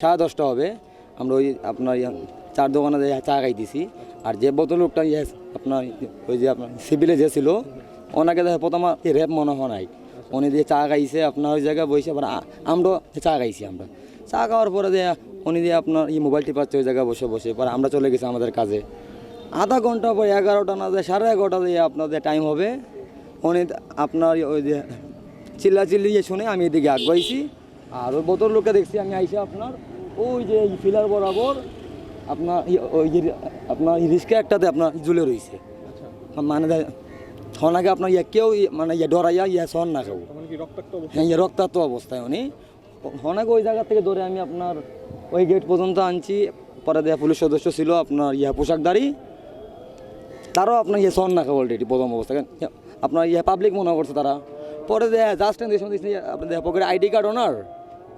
10:30 হবে। আমরা ওই আপনার চার দোকানে চা খাইতেছি। আর যে ভদ্রলোকটা আপনার ওই যে আপনার সিভিলে যে ছিল ওনাকে দেখে প্রথম র্যাব মনে হয় নাই। উনি দিয়ে চা খাইছে আপনার ওই জায়গায় বসে আবার আমরাও চা খাইছি। আমরা চা খাওয়ার পরে দিয়ে উনি দিয়ে আপনার মোবাইল টিপাচ্ছে ওই জায়গায় বসে বসে। পরে আমরা চলে গেছি আমাদের কাজে। আধা ঘন্টা পরে 11টা না যায় 11:30 দিয়ে আপনাদের টাইম হবে। উনি আপনার ওই যে চিল্লাচিল্লি শুনে আমি এদিকে আগাইছি। আর ওই ভদ্রলোককে দেখছি আমি আইসা আপনার ওই যে ফিলার বরাবর আপনার ওই যে আপনার রিস্কা একটাতে আপনার ঝুলে রয়েছে। মানে থনাকে আপনার কেউ মানে ডরাইয়া সন না কেউ রক্তাক্ত অবস্থায় উনি হনাকে ওই জায়গা থেকে ধরে আমি আপনার ওই গেট পর্যন্ত আনছি। পরে দেয়া পুলিশ সদস্য ছিল আপনার পোশাকধারী, তারাও আপনার সন না কেউ অলরেডি প্রথম অবস্থায় আপনার পাবলিক মনে করছে তারা। পরে দেয়া জাস্ট আপনার দেয়া পকেটে আইডি কার্ড ওনার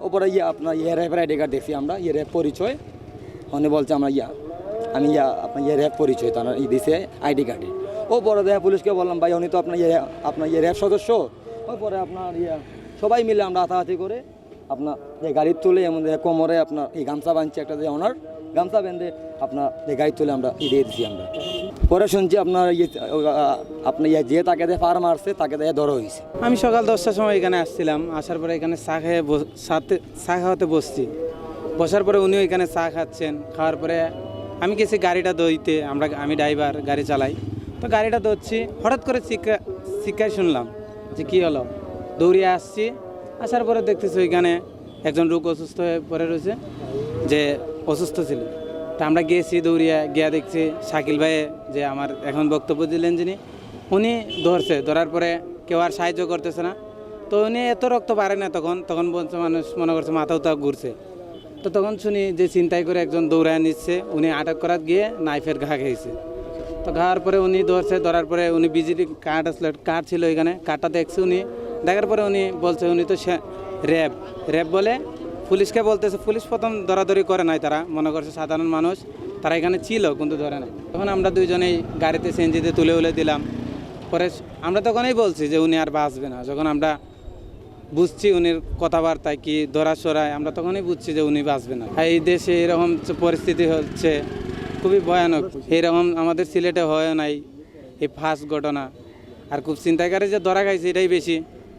ওপরে আপনার র্যাপের আইডি কার্ড দেখছি আমরা র্যাপ পরিচয়। উনি বলছে আমরা আমি আপনার র্যাপ পরিচয় তার দিছে আইডি কার্ডে। ও পরে দেয়া পুলিশকে বললাম ভাই উনি তো আপনার র্যাপ সদস্য। ওই পরে আপনার সবাই মিলে আমরা হাতাহাতি করে আপনার গাড়ির তুলে এমন কোমরে আপনার গামছা বাঁধছে একটা ওনার গামছা বেঁধে আপনার গাড়ি তুলে আমরা দিয়ে দিচ্ছি। আমরা পরে শুনছি আপনার আপনি যে তাকে দিয়ে ফার মারছে তাকে দিয়ে ধরা হয়েছে। আমি সকাল 10টার সময় এখানে আসছিলাম, আসার পরে এখানে চা খাওয়াতে বসছি। বসার পরে উনিও এখানে চা খাচ্ছেন। খাওয়ার পরে আমি গেছি গাড়িটা দইতে, আমি ড্রাইভার গাড়ি চালাই, তো গাড়িটা দৌড়ছি। হঠাৎ করে চিৎকার শুনলাম যে কী হলো, দৌড়িয়ে আসছি। আসার পরে দেখতেছি ওইখানে একজন লোক অসুস্থ হয়ে পড়ে রয়েছে, যে অসুস্থ ছিল। তা আমরা গিয়েছি, দৌড়িয়ে গিয়া দেখছি শাকিল ভাইয়ে যে আমার এখন বক্তব্য দিলেন যিনি, উনি ধরার পরে কেউ আর সাহায্য করতেছে না। তো উনি এত রক্ত পারে না, তখন বলছে মানুষ মনে করছে মাথাও ঘুরছে। তো তখন শুনি যে চিন্তাই করে একজন দৌড়ায় নিচ্ছে, উনি আটক করার গিয়ে নাইফের ঘা খেয়েছে। তো খাওয়ার পরে উনি ধরার পরে উনি বিজেপি কার্ড ছিল এখানে, কার্ডটা দেখছে উনি। দেখার পরে উনি বলছে উনি তো র্যাব বলে পুলিশকে বলতেছে। পুলিশ প্রথম দরাদরি করে নাই, তারা মনে করছে সাধারণ মানুষ, তারা এখানে ছিল কিন্তু ধরে নাই। তখন আমরা দুইজনেই গাড়িতে সিএনজিতে তুলে দিলাম। পরে আমরা তখনই বলছি যে উনি আর বাঁচবে না। যখন আমরা বুঝছি উনির কথাবার্তায় কি ধরাছোড়ায়, আমরা তখনই বুঝছি যে উনি বাঁচবে না। এই দেশে এরকম পরিস্থিতি হচ্ছে খুবই ভয়ানক। এরকম আমাদের সিলেটে হয় নাই, এই ফার্স্ট ঘটনা। আর খুব চিন্তাকারী যে ধরা খাইছে এটাই বেশি।